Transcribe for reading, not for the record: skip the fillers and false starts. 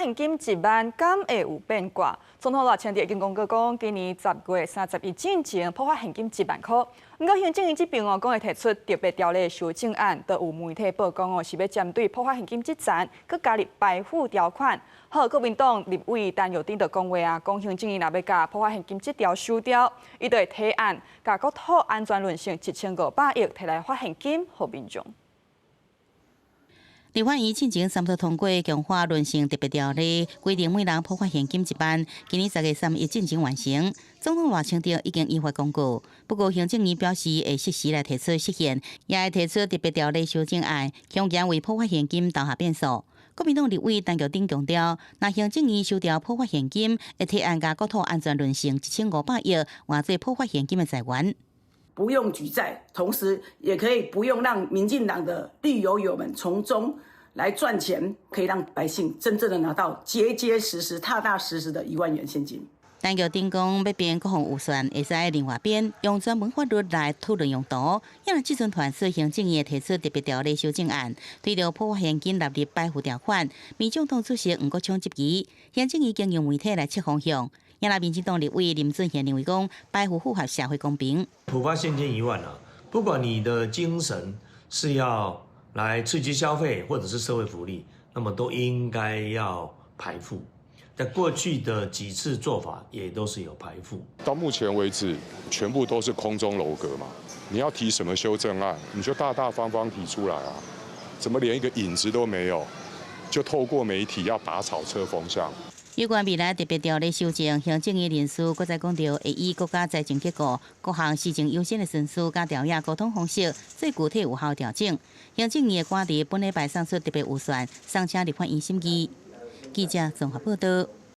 现金1万，敢会有变卦？总统赖清德已经公告讲，今年10月31之前破发现金1万块。不过行政院这边讲会提出特别条例修正案，都有媒体曝光是要针对破发现金这层，佮加入排付条款。好，国民党立委陈耀典就讲话啊，讲行政院若要甲破发现金这条收掉，伊就会提案，甲国土安全论性1500亿摕来发现金给民众。立法院进前3度通过强化论性特别条例，规定每人破发现金1万，今年10月3日进行完成。总统赖清德已经依法公告，不过行政院表示会适时来提出释宪，也会提出特别条例修正案，强行为破发现金投下变数。国民党立委陈耀典强调，若行政院收掉破发现金，会提案甲国土安全论性1500亿换做破发现金的财源。不用举债，同时也可以不用让民进党的绿油友们从中来赚钱，可以让百姓真正的拿到结结实实、踏踏实实的1万元现金。陈耀典讲，要编国防预算，会使另外编用专门法律来讨论用途。因为这阵团说行政院提出特别条例修正案，推着破发现金纳入排付条款。民众党主席黄国昌质疑，行政院经用媒体来测方向。因为民进党立委林俊贤认为讲，排付符合社会公平。普发现金1万啊，不管你的精神是要来刺激消费或者是社会福利，那么都应该要排付。在过去的几次做法也都是有排付。到目前为止，全部都是空中楼阁嘛。你要提什么修正案，你就大大方方提出来啊！怎么连一个影子都没有？就透过媒体要打草车风向。有关未来特别条例修正，行政院人士搁再强调，会以国家财政结构、各项施政优先的顺序加调研沟通方式，最具体有效调整。行政院的官邸本礼拜送出特别预算，上请立法院审议。记者综合报道。